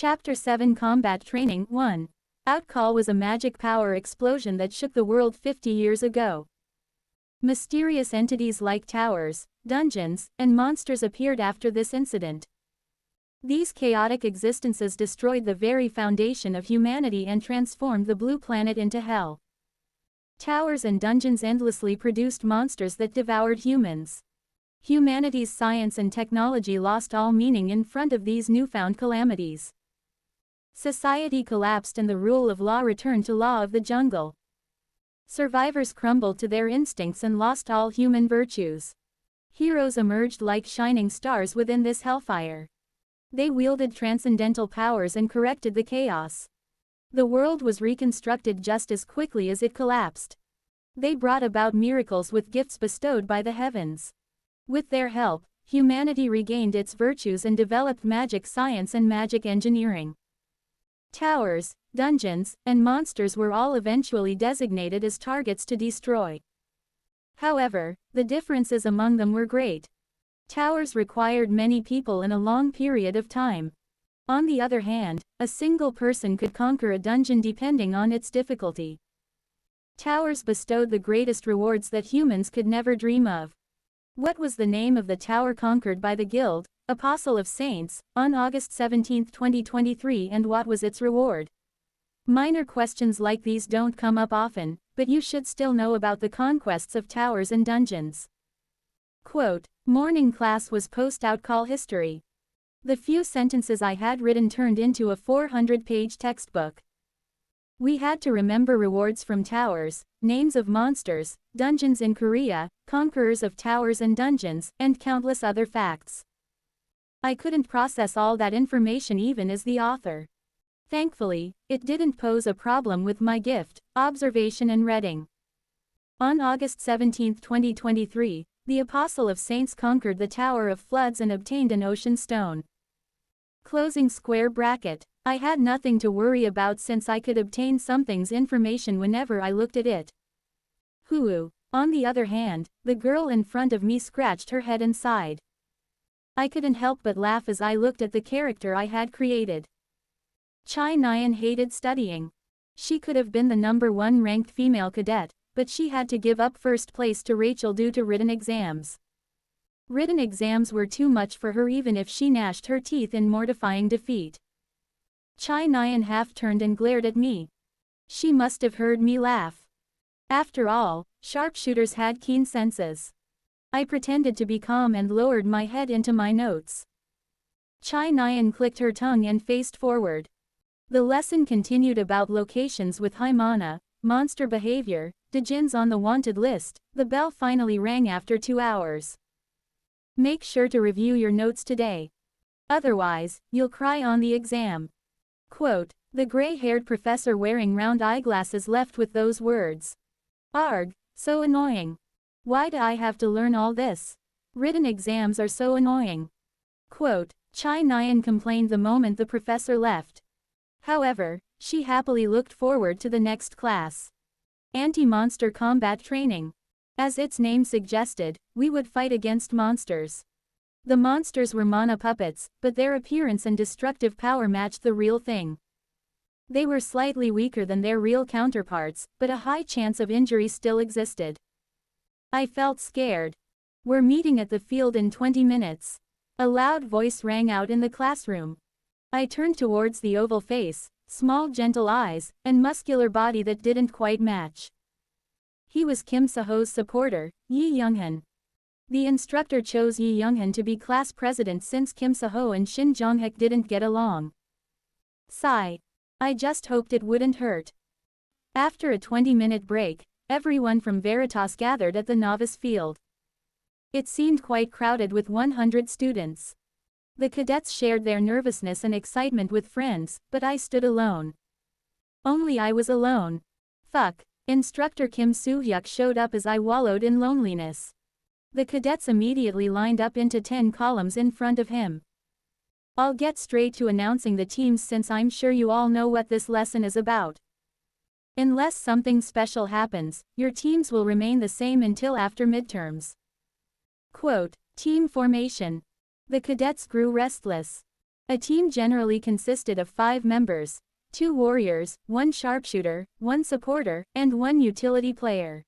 Chapter 7 Combat Training 1. Outcall was a magic power explosion that shook the world 50 years ago. Mysterious entities like towers, dungeons, and monsters appeared after this incident. These chaotic existences destroyed the very foundation of humanity and transformed the blue planet into hell. Towers and dungeons endlessly produced monsters that devoured humans. Humanity's science and technology lost all meaning in front of these newfound calamities. Society collapsed and the rule of law returned to law of the jungle. Survivors crumbled to their instincts and lost all human virtues. Heroes emerged like shining stars within this hellfire. They wielded transcendental powers and corrected the chaos. The world was reconstructed just as quickly as it collapsed. They brought about miracles with gifts bestowed by the heavens. With their help, humanity regained its virtues and developed magic science and magic engineering. Towers, dungeons, and monsters were all eventually designated as targets to destroy. However, the differences among them were great. Towers required many people in a long period of time. On the other hand, a single person could conquer a dungeon depending on its difficulty. Towers bestowed the greatest rewards that humans could never dream of. What was the name of the tower conquered by the Guild, Apostle of Saints, on August 17, 2023, and what was its reward? Minor questions like these don't come up often, but you should still know about the conquests of towers and dungeons. Quote, morning class was post-outcall history. The few sentences I had written turned into a 400-page textbook. We had to remember rewards from towers, names of monsters, dungeons in Korea, conquerors of towers and dungeons, and countless other facts. I couldn't process all that information even as the author. Thankfully, it didn't pose a problem with my gift, observation and reading. On August 17, 2023, the Apostle of Saints conquered the Tower of Floods and obtained an ocean stone. Closing square bracket. I had nothing to worry about since I could obtain something's information whenever I looked at it. Hoo. On the other hand, the girl in front of me scratched her head and sighed. I couldn't help but laugh as I looked at the character I had created. Chai Nyan hated studying. She could have been the #1 ranked female cadet, but she had to give up first place to Rachel due to written exams. Written exams were too much for her even if she gnashed her teeth in mortifying defeat. Chai Nyan half turned and glared at me. She must have heard me laugh. After all, sharpshooters had keen senses. I pretended to be calm and lowered my head into my notes. Chai Nyan clicked her tongue and faced forward. The lesson continued about locations with high mana, monster behavior, djinns on the wanted list. The bell finally rang after 2 hours. Make sure to review your notes today. Otherwise, you'll cry on the exam. Quote, the gray-haired professor wearing round eyeglasses left with those words. Arg, so annoying. Why do I have to learn all this? Written exams are so annoying. Quote, Chai Nyan complained the moment the professor left. However, she happily looked forward to the next class. Anti-monster combat training. As its name suggested, we would fight against monsters. The monsters were mana puppets, but their appearance and destructive power matched the real thing. They were slightly weaker than their real counterparts, but a high chance of injury still existed. I felt scared. We're meeting at the field in 20 minutes. A loud voice rang out in the classroom. I turned towards the oval face, small gentle eyes, and muscular body that didn't quite match. He was Kim Seho's supporter, Yi Younghan. The instructor chose Yi Younghan to be class president since Kim Seho and Shin Jonghaek didn't get along. Sigh. I just hoped it wouldn't hurt. After a 20-minute break, everyone from Veritas gathered at the novice field. It seemed quite crowded with 100 students. The cadets shared their nervousness and excitement with friends, but I stood alone. Only I was alone. Fuck. Instructor Kim Soo-hyuk showed up as I wallowed in loneliness. The cadets immediately lined up into 10 columns in front of him. I'll get straight to announcing the teams since I'm sure you all know what this lesson is about. Unless something special happens, your teams will remain the same until after midterms. Quote, team formation. The cadets grew restless. A team generally consisted of 5 members, 2 warriors, 1 sharpshooter, 1 supporter, and 1 utility player.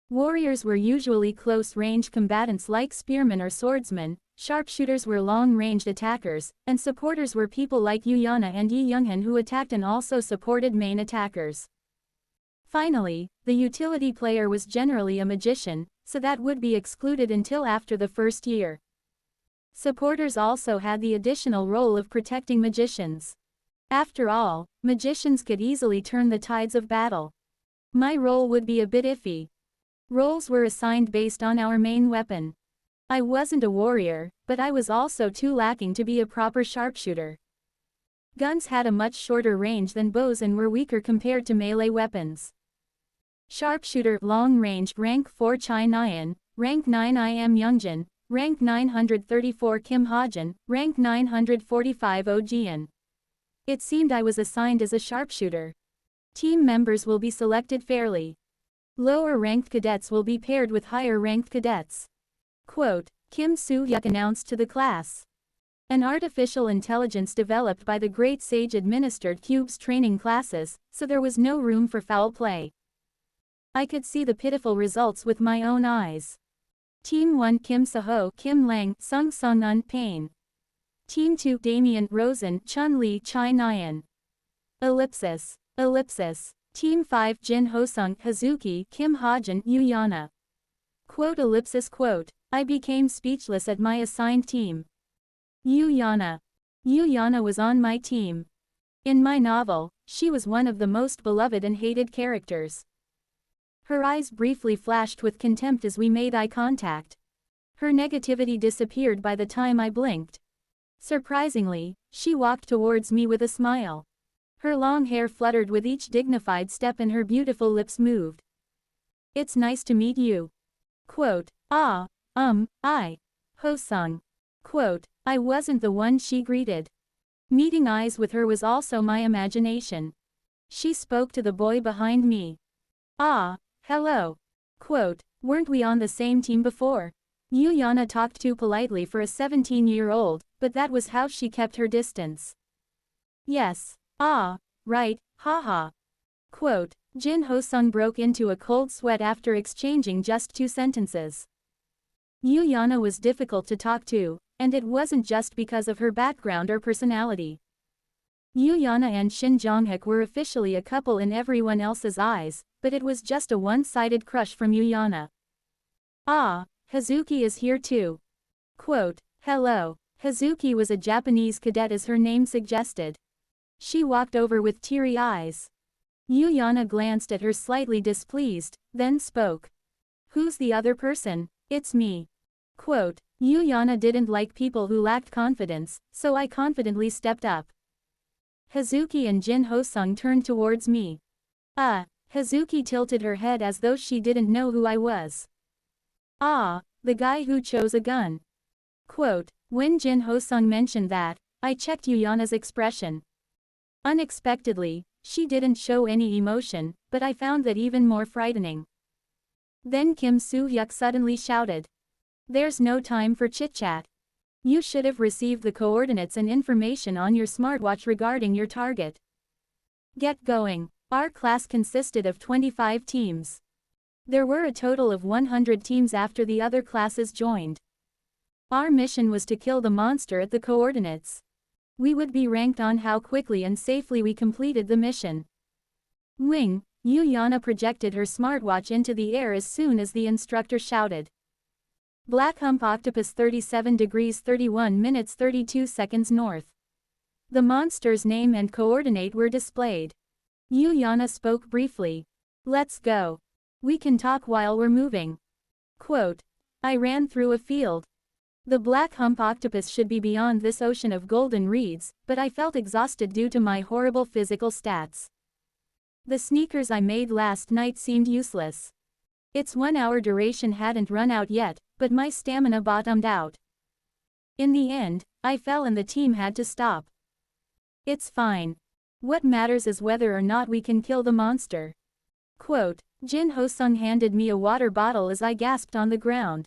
Warriors were usually close-range combatants like spearmen or swordsmen, sharpshooters were long-ranged attackers, and supporters were people like Yuliana and Yi Younghan who attacked and also supported main attackers. Finally, the utility player was generally a magician, so that would be excluded until after the first year. Supporters also had the additional role of protecting magicians. After all, magicians could easily turn the tides of battle. My role would be a bit iffy. Roles were assigned based on our main weapon. I wasn't a warrior, but I was also too lacking to be a proper sharpshooter. Guns had a much shorter range than bows and were weaker compared to melee weapons. Sharpshooter, long range, rank 4 Chai Nyan, rank 9 Im Youngjin, rank 934 Kim Hajin, rank 945 Oh Jian. It seemed I was assigned as a sharpshooter. Team members will be selected fairly. Lower-ranked cadets will be paired with higher-ranked cadets. Quote, Kim Soo-hyuk announced to the class. An artificial intelligence developed by the Great Sage administered Cube's training classes, so there was no room for foul play. I could see the pitiful results with my own eyes. Team 1 Kim Seho, Kim Lang, Sung Sung-un, Pain. Team 2 Damien, Rosen, Chun-li, Chai Nyan. Ellipsis. Ellipsis. Team 5 Jin Hosung, Hazuki, Kim Hajin, Yuliana. Quote ellipsis quote. I became speechless at my assigned team. Yuliana. Yuliana was on my team. In my novel, she was one of the most beloved and hated characters. Her eyes briefly flashed with contempt as we made eye contact. Her negativity disappeared by the time I blinked. Surprisingly, she walked towards me with a smile. Her long hair fluttered with each dignified step and her beautiful lips moved. It's nice to meet you. Quote, I. Hosung. Quote, I wasn't the one she greeted. Meeting eyes with her was also my imagination. She spoke to the boy behind me. Hello. Quote, weren't we on the same team before? Yuliana talked too politely for a 17-year-old, but that was how she kept her distance. Yes. Right, haha. Quote, Jin Hosung broke into a cold sweat after exchanging just 2 sentences. Yuliana was difficult to talk to, and it wasn't just because of her background or personality. Yuliana and Shin Jonghyuk were officially a couple in everyone else's eyes, but it was just a one-sided crush from Yuliana. Hazuki is here too. Quote, hello. Hazuki was a Japanese cadet as her name suggested. She walked over with teary eyes. Yuliana glanced at her slightly displeased, then spoke. Who's the other person? It's me. Quote, Yuliana didn't like people who lacked confidence, so I confidently stepped up. Hazuki and Jin Hosung turned towards me. Hazuki tilted her head as though she didn't know who I was. The guy who chose a gun. Quote, when Jin Hosung mentioned that, I checked Yuliana's expression. Unexpectedly, she didn't show any emotion, but I found that even more frightening. Then Kim Soo-hyuk suddenly shouted. There's no time for chit-chat. You should have received the coordinates and information on your smartwatch regarding your target. Get going. Our class consisted of 25 teams. There were a total of 100 teams after the other classes joined. Our mission was to kill the monster at the coordinates. We would be ranked on how quickly and safely we completed the mission. Wing, Yuliana projected her smartwatch into the air as soon as the instructor shouted. Black Hump Octopus 37 degrees 31 minutes 32 seconds north. The monster's name and coordinate were displayed. Yuliana spoke briefly. Let's go. We can talk while we're moving. Quote, I ran through a field. The Black Hump Octopus should be beyond this ocean of golden reeds, but I felt exhausted due to my horrible physical stats. The sneakers I made last night seemed useless. Its 1-hour duration hadn't run out yet, but my stamina bottomed out. In the end, I fell and the team had to stop. It's fine. What matters is whether or not we can kill the monster. Quote, Jin Hosung handed me a water bottle as I gasped on the ground.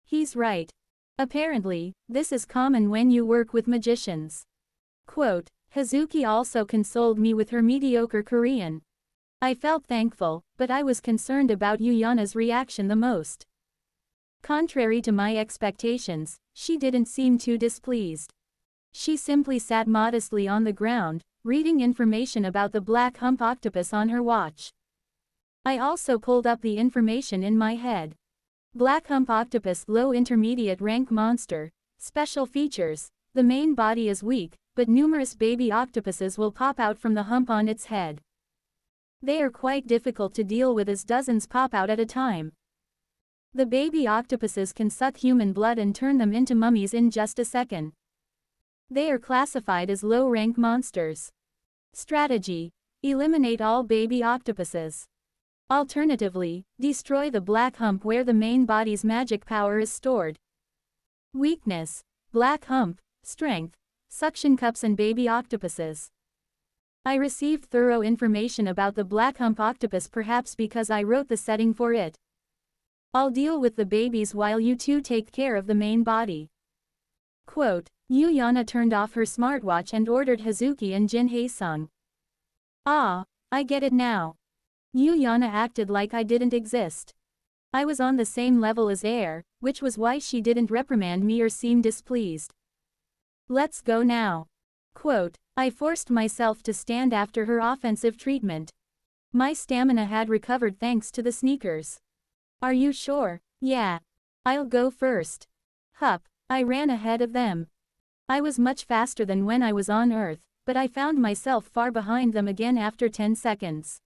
He's right. Apparently, this is common when you work with magicians. Quote, Hazuki also consoled me with her mediocre Korean. I felt thankful, but I was concerned about Yuliana's reaction the most. Contrary to my expectations, she didn't seem too displeased. She simply sat modestly on the ground, reading information about the black hump octopus on her watch. I also pulled up the information in my head. Black hump octopus, low intermediate rank monster. Special features: the main body is weak, but numerous baby octopuses will pop out from the hump on its head. They are quite difficult to deal with as dozens pop out at a time. The baby octopuses can suck human blood and turn them into mummies in just a second. They are classified as low-rank monsters. Strategy: eliminate all baby octopuses. Alternatively, destroy the black hump where the main body's magic power is stored. Weakness: black hump, strength, suction cups and baby octopuses. I received thorough information about the black hump octopus, perhaps because I wrote the setting for it. I'll deal with the babies while you two take care of the main body. Quote, Yuliana turned off her smartwatch and ordered Hazuki and Jin Haesung. Ah, I get it now. Yuliana acted like I didn't exist. I was on the same level as Air, which was why she didn't reprimand me or seem displeased. Let's go now. Quote, I forced myself to stand after her offensive treatment. My stamina had recovered thanks to the sneakers. Are you sure? Yeah. I'll go first. Hup, I ran ahead of them. I was much faster than when I was on Earth, but I found myself far behind them again after 10 seconds.